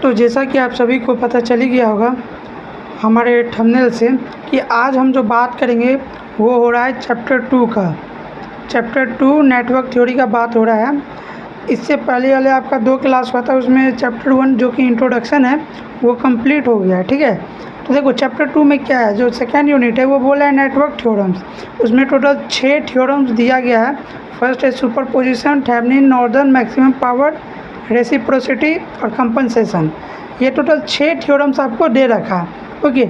तो जैसा कि आप सभी को पता चल ही गया होगा हमारे थंबनेल से कि आज हम जो बात करेंगे वो हो रहा है चैप्टर 2 का। चैप्टर 2 नेटवर्क थ्योरी का बात हो रहा है। इससे पहले वाले आपका 2 क्लास हुआ था, उसमें चैप्टर 1 जो कि इंट्रोडक्शन है वो कंप्लीट हो गया है। ठीक है, तो देखो चैप्टर 2 में क्या है, जो सेकेंड यूनिट है वो बोला है नेटवर्क थ्योरम्स। उसमें टोटल 6 थ्योरम्स दिया गया है। फर्स्ट है superposition, Thevenin, northern, maximum power, reciprocity और कंपनसेशन। ये टोटल 6 थ्योरम्स आपको दे रखा है। ओके,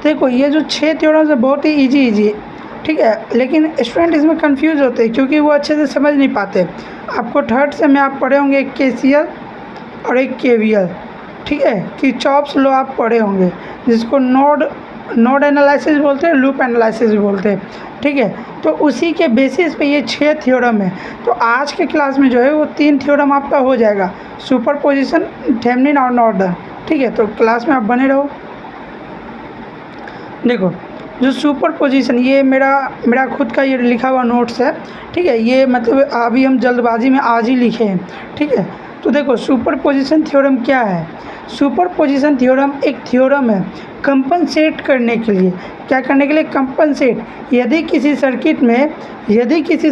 देखो ये जो 6 थ्योरम्स है बहुत ही इजी है। ठीक है, लेकिन स्टूडेंट इसमें कंफ्यूज होते हैं क्योंकि वो अच्छे से समझ नहीं पाते। आपको थर्ड से में आप पढ़े होंगे एक केसीएल और एक केवीएल। ठीक है, किरचॉफ्स लॉ आप पढ़े होंगे जिसको नोड एनालिसिस बोलते हैं, लूप एनालिसिस भी बोलते हैं। ठीक है, तो उसी के बेसिस पे ये 6 थ्योरम है। तो आज के क्लास में जो है वो 3 थ्योरम आपका हो जाएगा, सुपरपोजिशन, थेवेनिन और नॉर्दर्न। ठीक है, तो क्लास में आप बने रहो। देखो जो सुपरपोजिशन, ये मेरा खुद का ये लिखा हुआ नोट्स है। ठीक है, ये मतलब अभी हम जल्दबाजी में आज ही लिखे हैं। ठीक है, तो देखो सुपरपोजिशन थ्योरम क्या है। सुपरपोजिशन थ्योरम एक थ्योरम है कंपनसेट करने के लिए। क्या करने के लिए? कंपनसेट। यदि किसी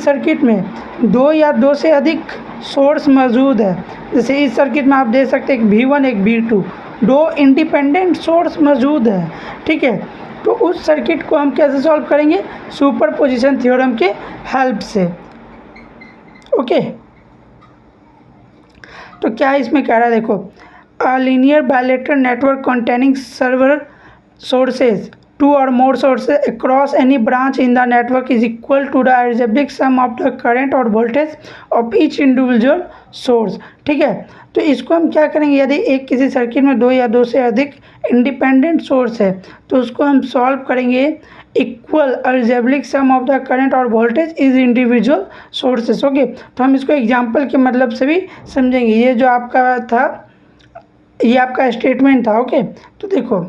सर्किट में 2 या 2 से अधिक सोर्स मौजूद है, जैसे इस सर्किट में आप देख सकते हैं एक V1 एक V2, 2 इंडिपेंडेंट सोर्स मौजूद है। ठीक है, तो उस सर्किट को हम कैसे सॉल्व करेंगे? सुपरपोजिशन थ्योरम के हेल्प से। ओके, तो क्या इसमें कह रहा है, देखो a linear bilateral network containing server sources 2 or more sources across any branch in the network is equal to the algebraic sum of the current और voltage of each individual source। ठीक है, तो इसको हम क्या करेंगे, यदि एक किसी सर्किट में 2 या 2 से अधिक इंडिपेंडेंट सोर्स है तो उसको हम सॉल्व करेंगे equal algebraic sum of the current और voltage is individual sources. Okay, तो हम इसको एग्जांपल के मतलब से भी समझेंगे। ये जो आपका था ये आपका स्टेटमेंट था। ओके, तो देखो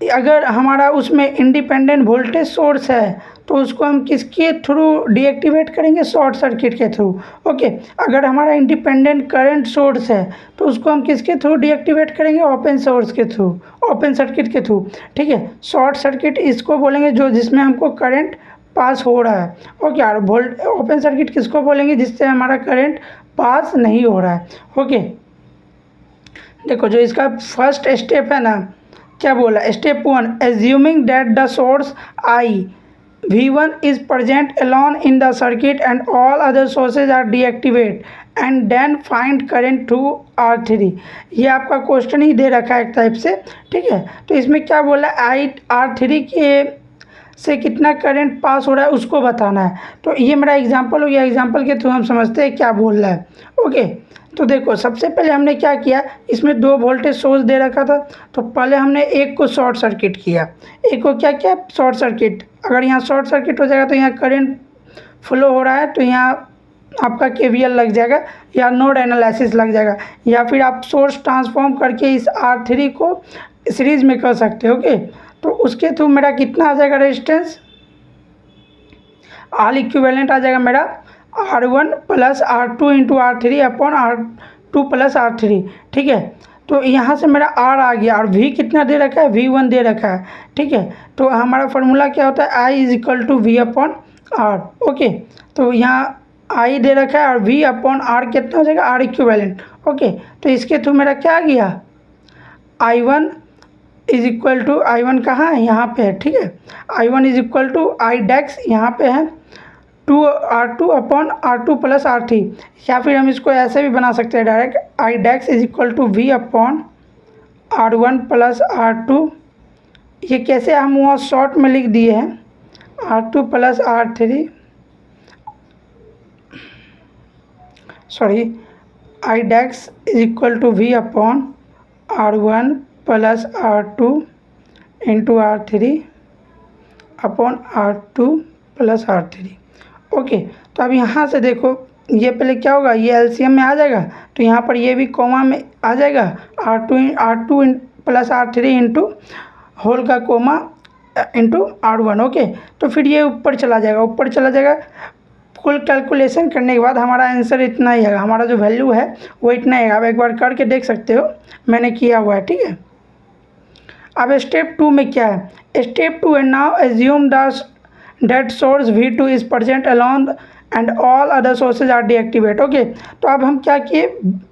अगर हमारा उसमें इंडिपेंडेंट वोल्टेज सोर्स है तो उसको हम किसके थ्रू डीएक्टिवेट करेंगे? शॉर्ट सर्किट के थ्रू। ओके, अगर हमारा इंडिपेंडेंट करंट सोर्स है तो उसको हम किसके थ्रू डीएक्टिवेट करेंगे? ओपन सोर्स के थ्रू, ओपन सर्किट के थ्रू। ठीक है, शॉर्ट सर्किट इसको बोलेंगे जो जिसमें हमको करंट पास हो रहा है। ओके, और ओपन सर्किट किसको बोलेंगे? जिससे हमारा करंट पास नहीं हो रहा है। ओके, देखो जो इसका फर्स्ट स्टेप है ना, क्या बोला? Step 1, assuming that the source I V1 is present alone in the circuit and all other sources are deactivated and then find current through R3। ये आपका क्वेश्चन ही दे रखा है एक टाइप से। ठीक है, तो इसमें क्या बोला? R3 के से कितना करंट पास हो रहा है उसको बताना है। तो ये मेरा एग्जांपल हो गया, एग्जांपल के थ्रू हम समझते हैं क्या बोल रहा है। ओके, तो देखो सबसे पहले हमने क्या किया, इसमें 2 वोल्टेज सोर्स दे रखा था तो पहले हमने एक को शॉर्ट सर्किट किया। एक को क्या किया? Short circuit. अगर यहाँ शॉर्ट सर्किट हो जाएगा तो यहाँ करंट फ्लो हो रहा है तो यहाँ आपका केवीएल लग जाएगा या नोड एनालिसिस लग जाएगा, या फिर आप सोर्स ट्रांसफॉर्म करके इस R3 को सीरीज में कर सकते हो। ओके, तो उसके थ्रू मेरा कितना आ जाएगा रेजिस्टेंस? ऑल इक्विवेलेंट आ जाएगा मेरा R1 plus R2 into R3 upon R2 plus R3। ठीक है, तो यहाँ से मेरा R आ गया और V कितना दे रखा है? V1 दे रखा है। ठीक है, तो हमारा फार्मूला क्या होता है? I is equal to V upon R। Okay, तो यहाँ I दे रखा है और V अपॉन R कितना हो जाएगा? R equivalent. ओके, तो इसके थ्रू मेरा क्या आ गया? I1 is equal to, I1 कहाँ है? यहाँ पे है। ठीक है, I1 is equal to I dash यहाँ पे है 2R2 upon R2 plus R3, या फिर हम इसको ऐसे भी बना सकते हैं direct, I dash is equal to V upon R1 plus R2। ये कैसे हम वहाँ शॉर्ट में लिख दिए हैं, R2 plus R3, sorry, I dash is equal to V upon R1 plus R2 into R3 upon R2 plus R3। Okay, तो अब यहाँ से देखो ये पहले क्या होगा, ये एलसीएम में आ जाएगा तो यहाँ पर ये भी कॉमा में आ जाएगा R2 plus R3 into whole का कॉमा इंटू R1। ओके, तो फिर ये ऊपर चला जाएगा, कुल कैलकुलेशन करने के बाद हमारा आंसर इतना ही है, हमारा जो वैल्यू है वो इतना ही है। आप एक बार करके देख सकते हो, मैंने किया हुआ है, ठीक है। अब स्टेप 2 में क्या है, स्टेप 2 है now assume that source V2 is present alone and all other sources are deactivate. Okay, तो अब हम क्या किए,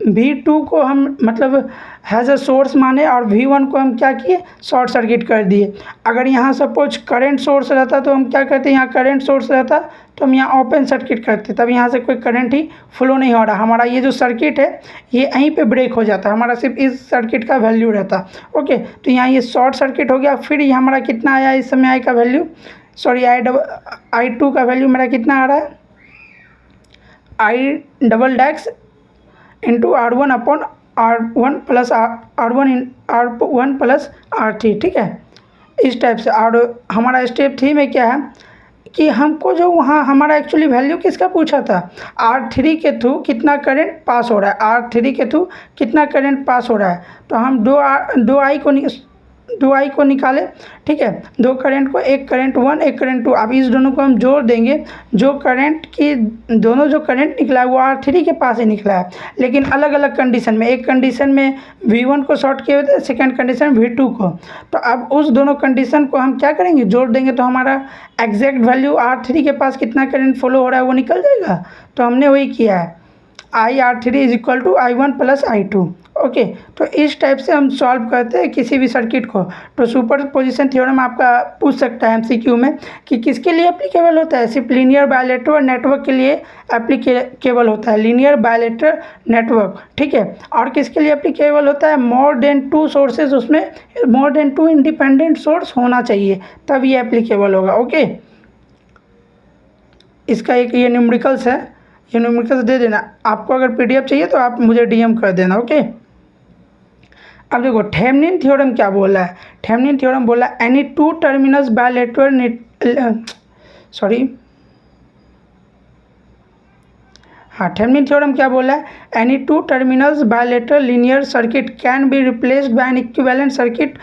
V2 को हम मतलब हैज़ अ सोर्स माने और V1 को हम क्या किए, शॉर्ट सर्किट कर दिए। अगर यहाँ सपोज करंट सोर्स रहता तो हम क्या करते, यहाँ करंट सोर्स रहता तो हम यहाँ ओपन सर्किट करते, तब यहाँ से कोई करंट ही फ्लो नहीं हो रहा, हमारा ये जो सर्किट है ये यहीं पे ब्रेक हो जाता, हमारा सिर्फ इस सर्किट का वैल्यू रहता। ओके, तो यहाँ ये शॉर्ट सर्किट हो गया। फिर ये हमारा कितना आया इस समय, आई का वैल्यू, सॉरी I2 का वैल्यू मेरा कितना आ रहा है, I double into R1 upon R1 plus R1 plus R3, ठीक है, इस टाइप से। और हमारा स्टेप 3 में क्या है कि हमको जो वहाँ हमारा एक्चुअली वैल्यू किसका पूछा था, R3 के थ्रू कितना करंट पास हो रहा है, R3 के थ्रू कितना करंट पास हो रहा है। तो हम दो आई को निकाले, ठीक है, दो करंट को, एक करंट 1 एक करंट 2। अब इस दोनों को हम जोड़ देंगे, जो करंट की दोनों जो करंट निकला है वो R3 के पास ही निकला है, लेकिन अलग अलग कंडीशन में। एक कंडीशन में V1 को शॉर्ट किए हुए थे, सेकेंड कंडीशन V2 को। तो अब उस दोनों कंडीशन को हम क्या करेंगे, जोड़ देंगे, तो हमारा एग्जैक्ट वैल्यू R3 के पास कितना करंट फॉलो हो रहा है वो निकल जाएगा। तो हमने वही किया है, IR3 is equal to I1 plus I2। Okay, तो इस टाइप से हम सॉल्व करते हैं किसी भी सर्किट को। तो सुपर पोजिशन थ्योरम आपका पूछ सकता है MCQ में कि किसके लिए एप्लीकेबल होता है, सिर्फ लीनियर बायलेटरल और नेटवर्क के लिए एप्लीकेबल होता है, लीनियर बायलेटरल नेटवर्क, ठीक है। और किसके लिए एप्लीकेबल होता है, मोर देन 2 सोर्सेज, उसमें मोर देन 2 इंडिपेंडेंट सोर्स होना चाहिए तब ये एप्लीकेबल होगा। ओके, इसका एक ये न्यूमेरिकल्स है, ये न्यूमेरिकल्स दे देना। आपको अगर PDF चाहिए तो आप मुझे DM कर देना। ओके, अब देखो थेवेनिन थ्योरम क्या बोला है, थेवेनिन थ्योरम बोला any two terminals bilateral Thevenin theorem क्या बोला है, any two terminals bilateral linear circuit can be replaced by N equivalent circuit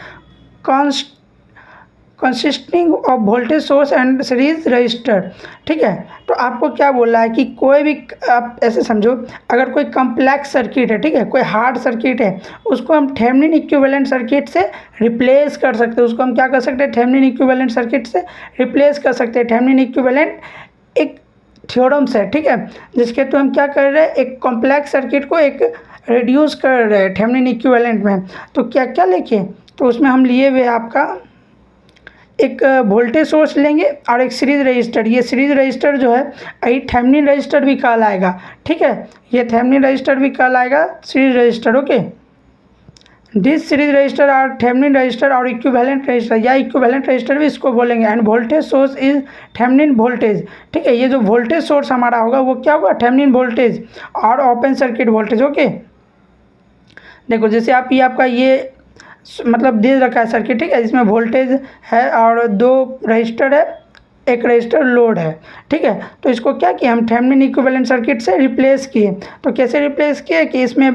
consisting of voltage source and series register, ठीक है। तो आपको क्या बोला है कि कोई भी, आप ऐसे समझो, अगर कोई कम्प्लेक्स सर्किट है, ठीक है, कोई हार्ड सर्किट है, उसको हम थेवेनिन इक्विवेलेंट सर्किट से रिप्लेस कर सकते हैं। उसको हम क्या कर सकते हैं, थेवेनिन इक्विवेलेंट सर्किट से रिप्लेस कर सकते हैं। थेवेनिन इक्विवेलेंट एक थ्योरम्स है, ठीक है, जिसके तो हम क्या कर रहे हैं, एक कॉम्प्लेक्स सर्किट को एक रिड्यूस कर रहे हैं थेवेनिन इक्विवेलेंट में। तो क्या क्या लिखे, तो उसमें हम लिए हुए आपका एक वोल्टेज सोर्स लेंगे और एक सीरीज रजिस्टर। ये सीरीज रजिस्टर जो है ये थेवेनिन रजिस्टर भी कहलाएगा, ठीक है, ये थेवेनिन रजिस्टर भी कहलाएगा series register. Okay, this series register और थेवेनिन रजिस्टर और इक्विवेलेंट रजिस्टर या इक्विवेलेंट रजिस्टर भी इसको बोलेंगे। End voltage source is Thevenin voltage, ठीक है, ये जो वोल्टेज सोर्स हमारा होगा वो क्या होगा, थेवेनिन वोल्टेज और ओपन सर्किट वोल्टेज। ओके, देखो जैसे आप ये आपका ये मतलब दे रखा है सर्किट, ठीक है, इसमें वोल्टेज है और 2 रजिस्टर है, एक रजिस्टर लोड है, ठीक है। तो इसको क्या किया, हम थेवेनिन इक्विवेलेंट सर्किट से रिप्लेस किए। तो कैसे रिप्लेस किए कि इसमें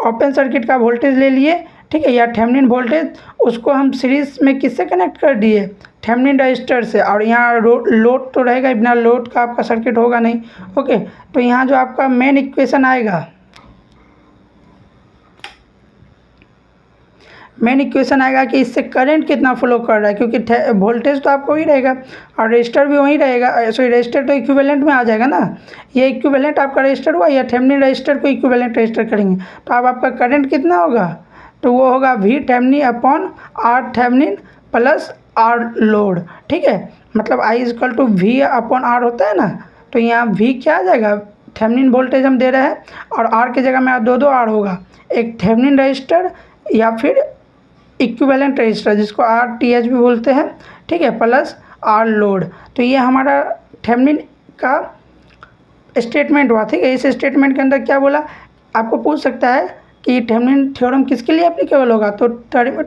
ओपन सर्किट का वोल्टेज ले लिए, ठीक है, या थेवेनिन वोल्टेज, उसको हम सीरीज में किससे कनेक्ट कर दिए, थेवेनिन रजिस्टर से। और यहाँ लोड तो रहेगा, बिना लोड का आपका सर्किट होगा नहीं। ओके, तो यहाँ जो आपका मेन इक्वेशन आएगा, मेन इक्वेशन आएगा कि इससे करंट कितना फ्लो कर रहा है, क्योंकि वोल्टेज तो आपको वही रहेगा और रजिस्टर भी वही रहेगा। सॉरी, रजिस्टर तो इक्विवेलेंट में आ जाएगा ना, ये इक्विवेलेंट आपका रजिस्टर हुआ, या थेवेनिन रजिस्टर को इक्विवेलेंट रजिस्टर करेंगे तो अब आपका करंट कितना होगा, तो वो होगा V Thevenin upon R Thevenin plus R load, ठीक है, मतलब I equal to V upon R होता है ना। तो यहाँ V क्या आ जाएगा, थेवेनिन वोल्टेज हम दे रहे हैं और R की जगह में 2 R होगा, एक थेवेनिन रजिस्टर या फिर इक्विवेलेंट रजिस्टर जिसको RTH भी बोलते हैं, ठीक है, प्लस R लोड। तो ये हमारा थेवेनिन का स्टेटमेंट हुआ, ठीक है। इस स्टेटमेंट के अंदर क्या बोला, आपको पूछ सकता है कि थेवेनिन थ्योरम किसके लिए एप्लीकेबल होगा, तो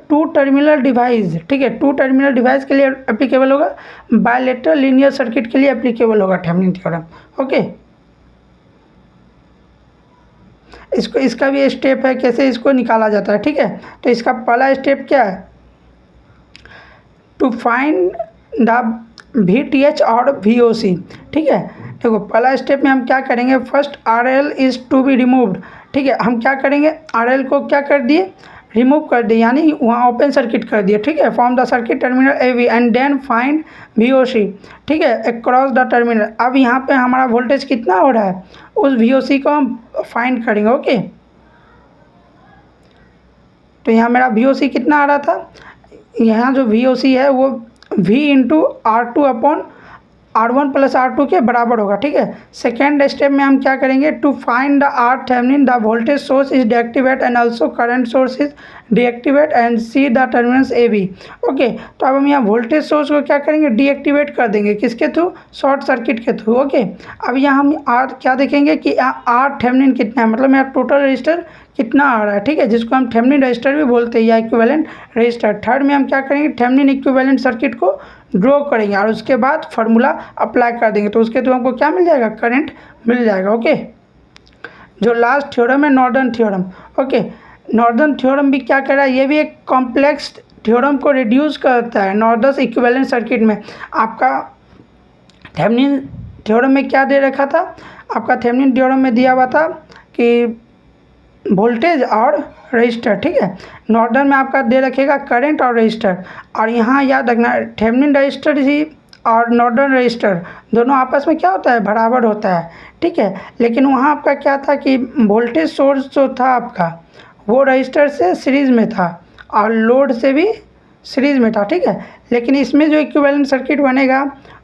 2 टर्मिनल डिवाइस, ठीक है, 2 टर्मिनल डिवाइस के लिए एप्लीकेबल होगा, बायलेटरल लीनियर सर्किट के लिए एप्लीकेबल होगा थेवेनिन थ्योरम। ओके, इसको इसका भी स्टेप है कैसे इसको निकाला जाता है, ठीक है। तो इसका पहला स्टेप क्या है, टू फाइंड द VTH और VOC, ठीक है। देखो पहला स्टेप में हम क्या करेंगे, first RL is to be removed, ठीक है। हम क्या करेंगे, RL को क्या कर दिए, रिमूव कर दिए, यानी वहाँ ओपन सर्किट कर दिए, ठीक है। From the circuit terminal AV and then find VOC, ठीक है, अक्रॉस द टर्मिनल। अब यहाँ पे हमारा वोल्टेज कितना हो रहा है, उस VOC को हम फाइंड करेंगे, ओके। तो यहाँ मेरा VOC कितना आ रहा था, यहाँ जो VOC है वो V into R2 upon R1 plus R2 के बराबर होगा, ठीक है। सेकेंड स्टेप में हम क्या करेंगे, to find the R Thevenin the voltage source is deactivate and also current source is deactivate and see the terminals AB, okay. तो अब हम यहाँ वोल्टेज सोर्स को क्या करेंगे, डीएक्टिवेट कर देंगे, किसके थ्रू, शॉर्ट सर्किट के थ्रू, ओके। अब यहाँ हम क्या देखेंगे कि R थेवेनिन कितना है, मतलब मेरा टोटल रजिस्टर कितना आ रहा है, ठीक है, जिसको हम थेवेनिन रजिस्टर भी बोलते हैं या इक्विवेलेंट रजिस्टर। थर्ड में हम क्या करेंगे, थेवेनिन इक्विवेलेंट सर्किट को ड्रॉ करेंगे और उसके बाद फार्मूला अप्लाई कर देंगे, तो उसके थ्रू हमको क्या मिल जाएगा, करंट मिल जाएगा, ओके। जो लास्ट थ्योरम है नॉर्डन थ्योरम, ओके। नॉर्डन थ्योरम भी क्या कर रहा है, ये भी एक कॉम्प्लेक्स थ्योरम को रिड्यूस करता है। नॉर्डन इक्विवेलेंट सर्किट में आपका थेवेनिन थ्योरम में क्या दे रखा था, आपका थेवेनिन थ्योरम में दिया हुआ था कि वोल्टेज और रजिस्टर, ठीक है। नॉर्डन में आपका दे रखेगा करंट और रजिस्टर, और यहाँ याद रखना थेवेनिन रजिस्टर ही और नॉर्डन रजिस्टर दोनों आपस में क्या होता है, बराबर होता है, ठीक है। लेकिन वहाँ आपका क्या था कि वोल्टेज सोर्स जो था आपका वो रजिस्टर से सीरीज़ में था और लोड से भी सीरीज़ में था, ठीक है। लेकिन इसमें जो इक्विवेलेंट सर्किट बनेगा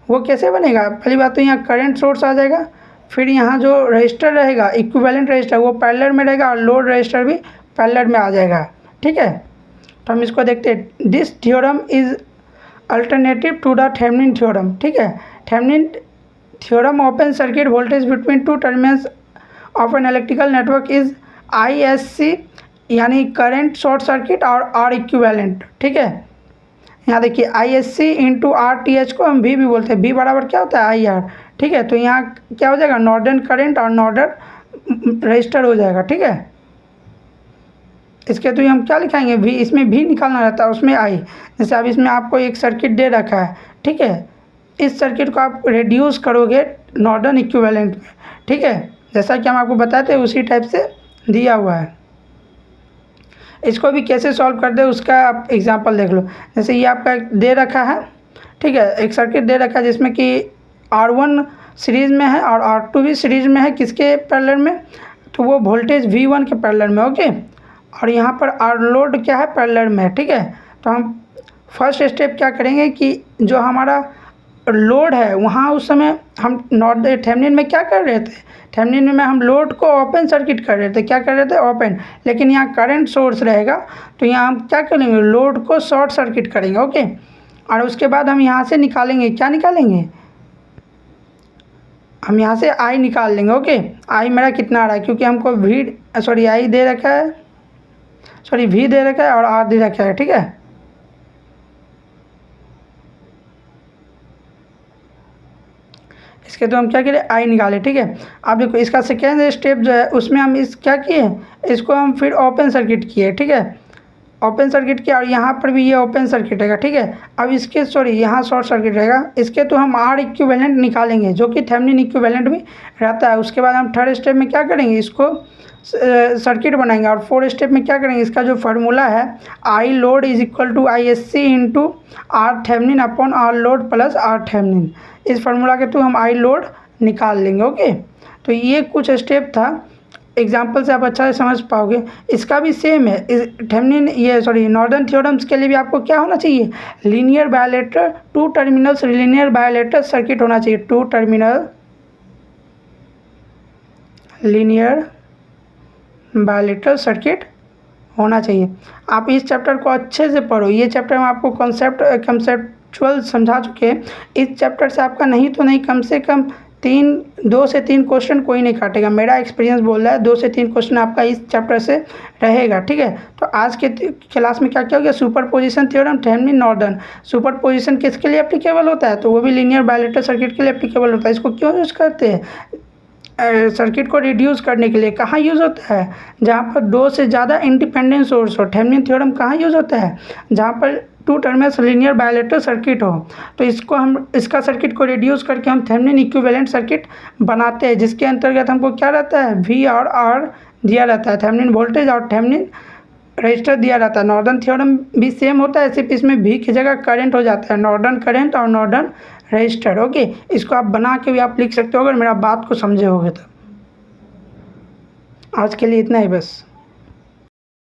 वो कैसे बनेगा, पहली बात तो यहाँ करंट सोर्स आ जाएगा, फिर यहाँ जो रजिस्टर रहेगा इक्विवेलेंट रजिस्टर वो पैरेलल में रहेगा और लोड रजिस्टर भी पैरेलल में आ जाएगा, ठीक है। तो हम इसको देखते हैं, this theorem is alternative to the Thevenin theorem, ठीक है। Thevenin theorem open circuit voltage between two terminals of an electrical network is ISC, यानी करंट शॉर्ट सर्किट और R इक्विवेलेंट, ठीक है। यहाँ देखिए ISC इंटू RTH को हम V भी बोलते हैं, V बराबर क्या होता है IR, ठीक है। तो यहाँ क्या हो जाएगा, नॉर्डन करंट और नॉर्डन रजिस्टर हो जाएगा, ठीक है। इसके तो हम क्या लिखाएंगे, V, इसमें V निकालना रहता है, उसमें I। जैसे अब इसमें आपको एक सर्किट दे रखा है, ठीक है, इस सर्किट को आप रिड्यूस करोगे नॉर्डन इक्विवेलेंट में, ठीक है, जैसा कि हम आपको बताते हैं उसी टाइप से दिया हुआ है। इसको भी कैसे सॉल्व कर दे उसका आप एग्जांपल देख लो। जैसे ये आपका दे रखा है, ठीक है, एक सर्किट दे रखा है जिसमें कि R1 सीरीज़ में है और R2 भी सीरीज़ में है, किसके पैरेलल में, तो वो वोल्टेज V1 के पैरेलल में, ओके। और यहाँ पर R लोड क्या है, पैरेलल में है, ठीक है। तो हम फर्स्ट स्टेप क्या करेंगे कि जो हमारा लोड है वहाँ उस समय हम थेवेनिन में क्या कर रहे थे, थेवेनिन में हम लोड को ओपन सर्किट कर रहे थे, क्या कर रहे थे, ओपन। लेकिन यहाँ करंट सोर्स रहेगा तो यहाँ हम क्या करेंगे, लोड को शॉर्ट सर्किट करेंगे, ओके। और उसके बाद हम यहाँ से निकालेंगे, क्या निकालेंगे, हम यहाँ से I निकाल लेंगे, ओके। I मेरा कितना आ रहा है, क्योंकि हमको I दे रखा है, V दे रखा है और R दे रखा है, ठीक है। इसके तो हम क्या करें, I निकाले, ठीक है। अब देखो इसका सेकेंड स्टेप जो है उसमें हम इस क्या किए, इसको हम फिर ओपन सर्किट किए, ठीक है, ओपन सर्किट किया और यहाँ पर भी ये ओपन सर्किट रहेगा, ठीक है। अब इसके यहाँ शॉर्ट सर्किट रहेगा, इसके तो हम R इक्विवेलेंट निकालेंगे जो कि थेवेनिन इक्विवेलेंट भी रहता है। उसके बाद हम थर्ड स्टेप में क्या करेंगे, इसको सर्किट बनाएंगे और फोर्थ स्टेप में क्या करेंगे, इसका जो फार्मूला है I load is equal to ISC into R Thevenin upon R load plus R Thevenin, इस फार्मूला के थ्रू हम I लोड निकाल लेंगे, ओके। तो ये कुछ स्टेप था, एग्जाम्पल से आप अच्छा से समझ पाओगे। इसका भी सेम है, नॉर्डन थ्योरम्स के लिए भी आपको क्या होना चाहिए, linear bilateral two terminals linear bilateral circuit होना चाहिए, two terminal linear bilateral circuit होना चाहिए। आप इस चैप्टर को अच्छे से पढ़ो, ये चैप्टर में आपको कंसेप्चुअल समझा चुके हैं। इस चैप्टर से आपका नहीं तो नहीं कम से कम 2 से 3 क्वेश्चन कोई नहीं काटेगा, मेरा एक्सपीरियंस बोल रहा है 2 से 3 क्वेश्चन आपका इस चैप्टर से रहेगा, ठीक है। तो आज के क्लास में क्या क्या हो गया, सुपरपोजिशन थ्योरम, थेवेनिन नॉर्डन। सुपरपोजिशन किसके लिए एप्लीकेबल होता है, तो वो भी लीनियर बायलेटरल सर्किट के लिए एप्लीकेबल होता है। इसको क्यों यूज़ करते हैं, सर्किट को रिड्यूस करने के लिए। कहाँ यूज़ होता है, जहाँ पर 2 से ज़्यादा इंडिपेंडेंट सोर्स हो। थेवेनिन थ्योरम कहाँ यूज़ होता है, जहाँ पर two terminal linear bilateral circuit हो, तो इसका सर्किट को रिड्यूस करके हम थेवेनिन इक्विवेलेंट सर्किट बनाते हैं, जिसके अंतर्गत हमको क्या रहता है, V और R दिया रहता है, थेवेनिन वोल्टेज और थेवेनिन रजिस्टर दिया रहता है। नॉर्डन थ्योरम भी सेम होता है, सिर्फ इसमें V की जगह करंट हो जाता है, नॉर्डन करंट और नॉर्डन रजिस्टर। ओके, इसको आप बना के भी आप लिख सकते हो अगर मेरा बात को समझे होगे तो। आज के लिए इतना ही बस।